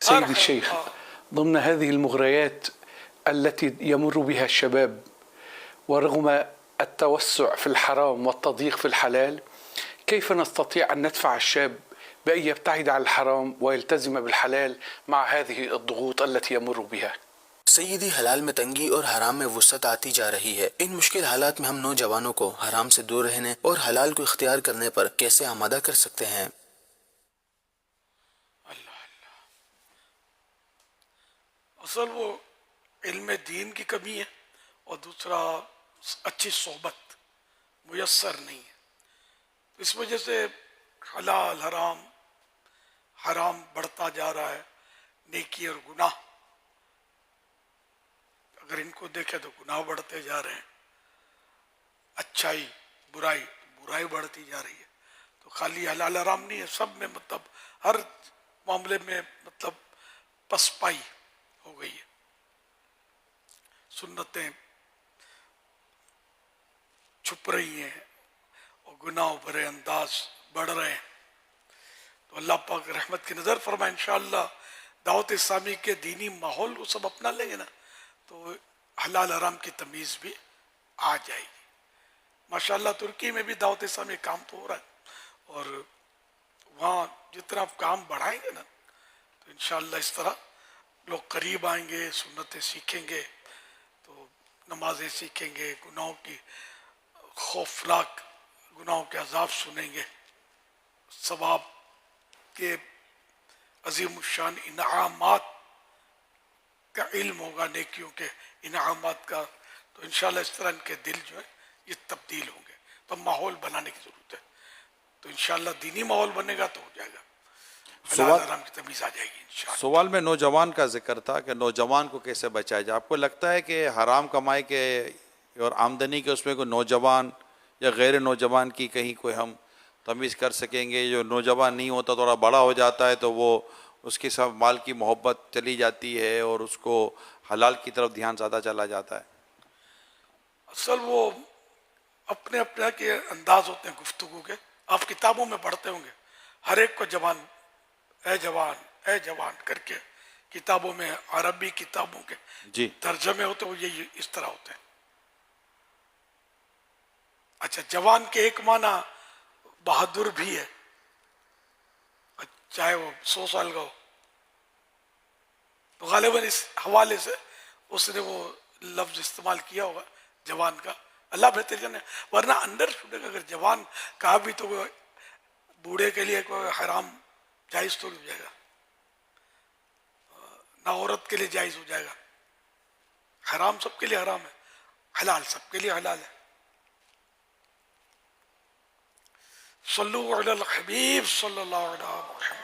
سيدي الشيخ، ضمن هذه المغريات التي يمر بها الشباب ورغم التوسع في الحرام والتضييق في الحلال، كيف نستطيع أن ندفع الشاب بأن يبتعد عن الحرام ويلتزم بالحلال مع هذه الضغوط التي يمر بها؟ سیدی، حلال میں تنگی اور حرام میں وسعت آتی جا رہی ہے۔ ان مشکل حالات میں ہم نوجوانوں کو حرام سے دور رہنے اور حلال کو اختیار کرنے پر کیسے آمادہ کر سکتے ہیں؟ اصل وہ علم دین کی کمی ہے، اور دوسرا اچھی صحبت میسر نہیں ہے۔ اس وجہ سے حلال حرام بڑھتا جا رہا ہے، نیکی اور گناہ اگر ان کو دیکھیں تو گناہ بڑھتے جا رہے ہیں، اچھائی برائی بڑھتی جا رہی ہے۔ تو خالی حلال حرام نہیں ہے، سب میں مطلب ہر معاملے میں مطلب پسپائی ہو گئی ہے، سنتیں چھپ رہی ہیں اور گناہ بھرے انداز بڑھ رہے ہیں۔ تو اللہ پاک رحمت کی نظر فرمائے، انشاءاللہ دعوت اسلامی کے دینی ماحول کو سب اپنا لیں گے نا تو حلال حرام کی تمیز بھی آ جائے گی۔ ماشاءاللہ ترکی میں بھی دعوت اسلامی کام تو ہو رہا ہے، اور وہاں جتنا کام بڑھائیں گے نا تو انشاءاللہ اس طرح لوگ قریب آئیں گے، سنتیں سیکھیں گے، تو نمازیں سیکھیں گے، گناہوں کی خوفناک گناہوں کے عذاب سنیں گے، ثواب کے عظیم الشان انعامات کا علم ہوگا، نیکیوں کے انعامات کا، تو انشاءاللہ اس طرح ان کے دل جو ہے یہ تبدیل ہوں گے۔ تو ماحول بنانے کی ضرورت ہے، تو انشاءاللہ دینی ماحول بنے گا تو ہو جائے گا، حلال حرام کی تمیز آ جائے گی انشاءاللہ۔ سوال میں نوجوان کا ذکر تھا کہ نوجوان کو کیسے بچایا جائے۔ آپ کو لگتا ہے کہ حرام کمائی کے اور آمدنی کے اس میں کوئی نوجوان یا غیر نوجوان کی کہیں کوئی ہم تمیز کر سکیں گے؟ جو نوجوان نہیں ہوتا، تھوڑا بڑا ہو جاتا ہے تو وہ اس کے ساتھ مال کی محبت چلی جاتی ہے اور اس کو حلال کی طرف دھیان زیادہ چلا جاتا ہے۔ اصل وہ اپنے اپنے کے انداز ہوتے ہیں گفتگو کے۔ آپ کتابوں میں پڑھتے ہوں گے، ہر ایک کو جوان اے جوان کر کے کتابوں میں، عربی کتابوں کے جی ترجمے ہوتے وہ یہ اس طرح ہوتے ہیں۔ اچھا، جوان کے ایک معنی بہادر بھی ہے، چاہے وہ 100 سال کا ہو، تو غالباً اس حوالے سے اس نے وہ لفظ استعمال کیا ہوگا جوان کا، اللہ بہتر جانے۔ ورنہ اندر چھوٹے اگر جوان کہا بھی تو وہ بوڑھے کے لیے کوئی حرام جائز تو ہو جائے گا، نہ عورت کے لیے جائز ہو جائے گا۔ حرام سب کے لیے حرام ہے، حلال سب کے لیے حلال ہے۔ صلو علی الحبیب صلی اللہ علیہ وسلم۔